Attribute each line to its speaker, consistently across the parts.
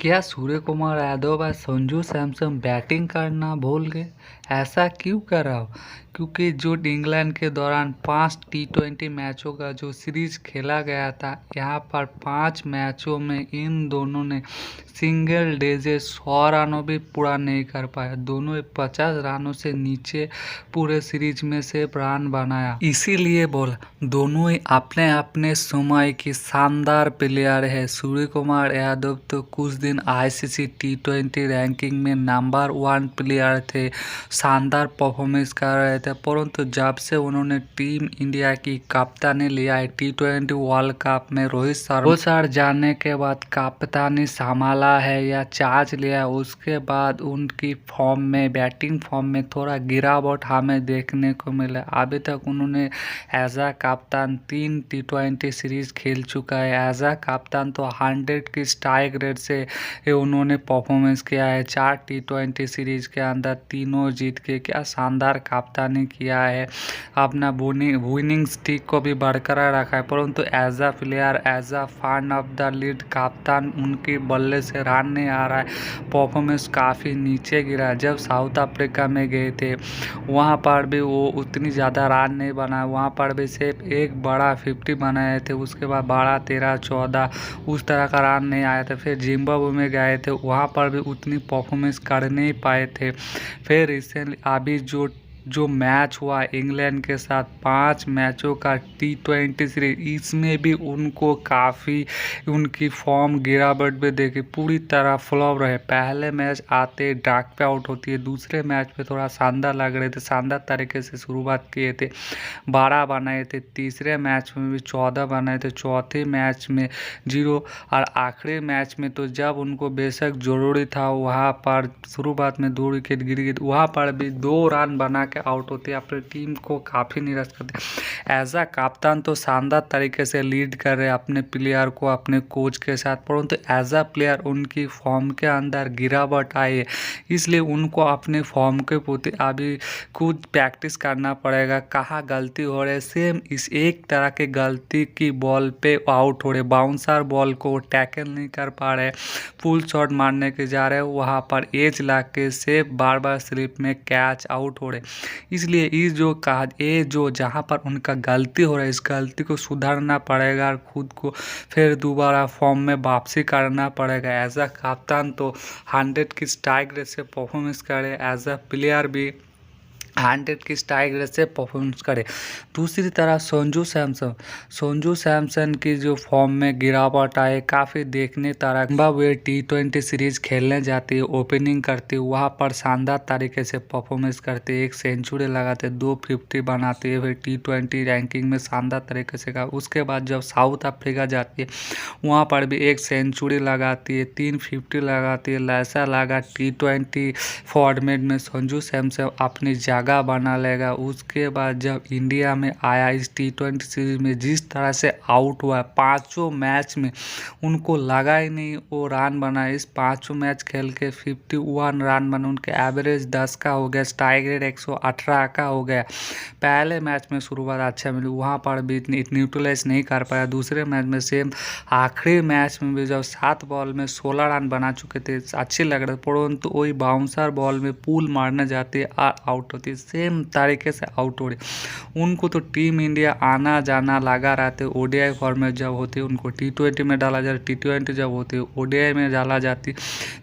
Speaker 1: क्या सूर्य कुमार यादव और संजू सैमसन बैटिंग करना भूल गए? ऐसा क्यों कर रहा हो? क्योंकि जो इंग्लैंड के दौरान 5 T20 मैचों का जो सीरीज खेला गया था, यहाँ पर 5 मैचों में इन दोनों ने सिंगल डे से 100 रनों भी पूरा नहीं कर पाया। दोनों 50 रनों से नीचे पूरे सीरीज में से रन बनाया। इसीलिए बोला दोनों ही अपने अपने समय की शानदार प्लेयर है। सूर्य कुमार यादव तो कुछ दिन आईसीसी T20 रैंकिंग में नंबर 1 प्लेयर थे, शानदार परफॉर्मेंस कर रहे थे, परंतु जब से उन्होंने टीम इंडिया की कप्तानी लिया है T20 वर्ल्ड कप में रोहित शर्मा सर जाने के बाद कप्तानी संभाला है या चार्ज लिया, उसके बाद उनकी फॉर्म में बैटिंग फॉर्म में थोड़ा गिरावट हमें देखने को मिला। अभी तक उन्होंने एज आ कप्तान 3 T20 सीरीज खेल चुका है। एज आ कप्तान तो 100 की स्ट्राइक रेट से उन्होंने परफॉर्मेंस किया है। 4 T20 सीरीज के अंदर तीनों जीत के क्या शानदार कप्तानी किया है, अपना विनिंग स्ट्रीक को भी बरकरार रखा है। परंतु as a player, as a fan of the lead कप्तान, उनके बल्ले से रन नहीं आ रहा है, परफॉर्मेंस काफ़ी नीचे गिरा है। जब साउथ अफ्रीका में गए थे वहाँ पर भी वो उतनी ज़्यादा रन नहीं बनाए, वहाँ पर भी सिर्फ एक बड़ा 50 बनाए थे, उसके बाद 12, 13, 14 उस तरह का रन नहीं आया था। फिर जिम्बाब्वे में गए थे, वहाँ पर भी उतनी परफॉर्मेंस कर नहीं पाए थे। फिर रिसेंटली अभी जो मैच हुआ इंग्लैंड के साथ 5 मैचों का T20 सीरीज, इसमें भी उनको काफ़ी उनकी फॉर्म गिरावट भी देखी, पूरी तरह फ्लॉप रहे। पहले मैच आते डाक पे आउट होती है, दूसरे मैच पे थोड़ा शानदार लग रहे थे, शानदार तरीके से शुरुआत किए थे, 12 बनाए थे, तीसरे मैच में भी 14 बनाए थे, चौथे मैच में 0 और आखिरी मैच में तो जब उनको बेशक ज़रूरी था वहाँ पर शुरुआत में 2 विकेट गिर गई, वहाँ पर भी 2 रन बना के आउट होते, अपनी टीम को काफ़ी निराश करते। एज आ कप्तान तो शानदार तरीके से लीड कर रहे अपने प्लेयर को अपने कोच के साथ, परंतु एज आ प्लेयर उनकी फॉर्म के अंदर गिरावट आई है, इसलिए उनको अपने फॉर्म के प्रति अभी खुद प्रैक्टिस करना पड़ेगा। कहाँ गलती हो रही है, सेम इस एक तरह के गलती की बॉल पे आउट हो रहे, बाउंसर बॉल को टैकल नहीं कर पा रहे, फुल शॉट मारने के जा रहे हैं, वहाँ पर एज ला के से बार बार स्लिप में कैच आउट हो रहे। इसलिए इस जो कहा ये जो जहाँ पर उनका गलती हो रहा है, इस गलती को सुधारना पड़ेगा और खुद को फिर दोबारा फॉर्म में वापसी करना पड़ेगा। एज अ कप्तान तो 100 की स्ट्राइक रेट से परफॉर्मेंस करे, एज अ प्लेयर भी 100 की स्ट्राइक रेट से परफॉर्मेंस करे। दूसरी तरह संजू सैमसन की जो फॉर्म में गिरावट आए, काफ़ी देखने तरह वे T20 सीरीज खेलने जाती है, ओपनिंग करती है, वहाँ पर शानदार तरीके से परफॉर्मेंस करती है, 1 सेंचुरी लगाते, 2 50 बनाती है, फिर T20 रैंकिंग में शानदार तरीके से का। उसके बाद जब साउथ अफ्रीका जाती है वहाँ पर भी 1 सेंचुरी लगाती है, 3 50 लगाती है। ऐसा लगा T20 फॉर्मेट में संजू सैमसन अपनी जगह बना लेगा। उसके बाद जब इंडिया में आया इस T20 सीरीज में जिस तरह से आउट हुआ, 5 मैच में उनको लगा ही नहीं वो रन बना। इस 5 मैच खेल के 51 रन बना, उनके एवरेज 10 का हो गया, स्ट्राइक रेट 118 का हो गया। पहले मैच में शुरुआत अच्छा मिली, वहाँ पर भी इतनी न्यूट्रलाइज नहीं कर पाया। दूसरे मैच में सेम, आखिरी मैच में भी जब 7 बॉल में 16 रन बना चुके थे, अच्छे लग रहे, परंतु वही बाउंसर बॉल में पुल मारने जाते आउट होती, सेम तरीके से आउट हो रही। उनको तो टीम इंडिया आना जाना लगा रहते, ओडीआई फॉर्मेट जब होती उनको T20 में डाला जाता, T20 जब होती ओडीआई में डाला जाती।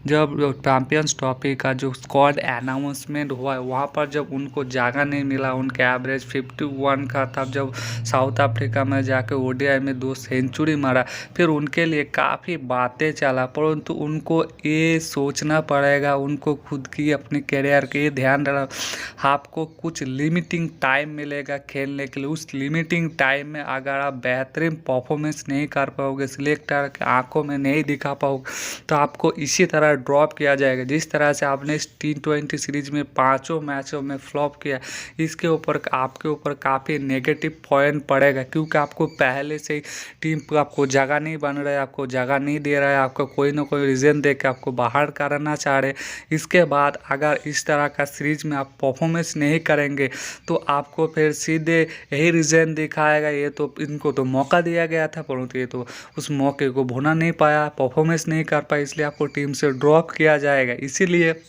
Speaker 1: जब चैंपियंस ट्रॉफी का जो स्क्वाड अनाउंसमेंट हुआ वहाँ पर जब उनको जगह नहीं मिला, उनके एवरेज 51 का था, जब साउथ अफ्रीका में जाके ओडीआई में 2 सेंचुरी मारा, फिर उनके लिए काफ़ी बातें चला, परंतु उनको ये सोचना पड़ेगा, उनको खुद की अपने करियर के ध्यान रखना। आपको कुछ लिमिटिंग टाइम मिलेगा खेलने के लिए, उस लिमिटिंग टाइम में अगर आप बेहतरीन परफॉर्मेंस नहीं कर पाओगे, सिलेक्टर के आंखों में नहीं दिखा पाओगे, तो आपको इसी तरह ड्रॉप किया जाएगा। जिस तरह से आपने इस T20 सीरीज में 5 मैचों में फ्लॉप किया, इसके ऊपर आपके ऊपर काफ़ी नेगेटिव पॉइंट पड़ेगा, क्योंकि आपको पहले से ही टीम पर आपको जगह नहीं बन रहा है, आपको जगह नहीं दे रहा है, आपको कोई ना कोई रीज़न दे के आपको बाहर करना चाह रहे। इसके बाद अगर इस तरह का सीरीज में आप परफॉर्मेंस परफॉर्मेंस नहीं करेंगे तो आपको फिर सीधे यही रीज़न दिखाएगा, ये तो इनको तो मौका दिया गया था परंतु ये तो उस मौके को भुना नहीं पाया, परफॉर्मेंस नहीं कर पाया, इसलिए आपको टीम से ड्रॉप किया जाएगा। इसीलिए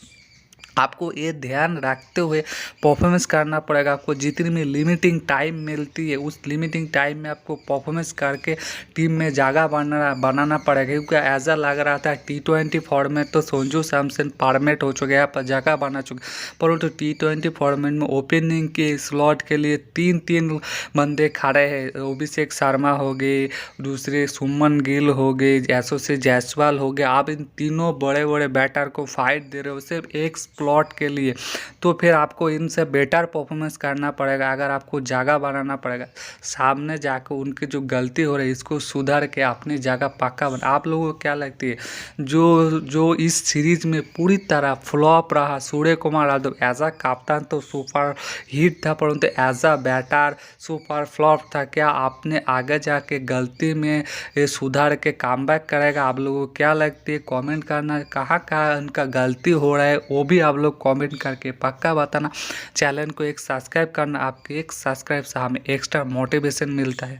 Speaker 1: आपको ये ध्यान रखते हुए परफॉर्मेंस करना पड़ेगा। आपको जितनी भी लिमिटिंग टाइम मिलती है उस लिमिटिंग टाइम में आपको परफॉर्मेंस करके टीम में जगह बनाना पड़ेगा, क्योंकि ऐसा लग रहा था T20 फॉर्मेट तो संजू सैमसन फॉर्मेट हो चुके हैं, जगह बना चुके, परंतु T20 फॉर्मेट में ओपनिंग के स्लॉट के लिए तीन बंदे खड़े हैं। अभिषेक शर्मा हो गए, दूसरे सुमन गिल हो गए, यशस्वी जायसवाल हो गए। आप इन तीनों बड़े बड़े बैटर को फाइट दे रहे हो सिर्फ एक स्लॉट के लिए, तो फिर आपको इनसे बेटर परफॉर्मेंस करना पड़ेगा। अगर आपको जगह बनाना पड़ेगा, सामने जाकर उनकी जो गलती हो रही है इसको सुधार के अपनी जगह पक्का बना। आप लोगों को क्या लगती है जो इस सीरीज में पूरी तरह फ्लॉप रहा सूर्य कुमार यादव एज अ कप्तान तो सुपर हिट था, परंतु as a batter super flop था। क्या आपने आगे जाके गलती में ये सुधार के कमबैक करेगा? आप लोगों को क्या लगती है? कमेंट करना, कहाँ उनका गलती हो रहा है वो भी आप लोग कमेंट करके पक्का बताना। चैनल को एक सब्सक्राइब करना, आपके एक सब्सक्राइब से हमें एक्स्ट्रा मोटिवेशन मिलता है।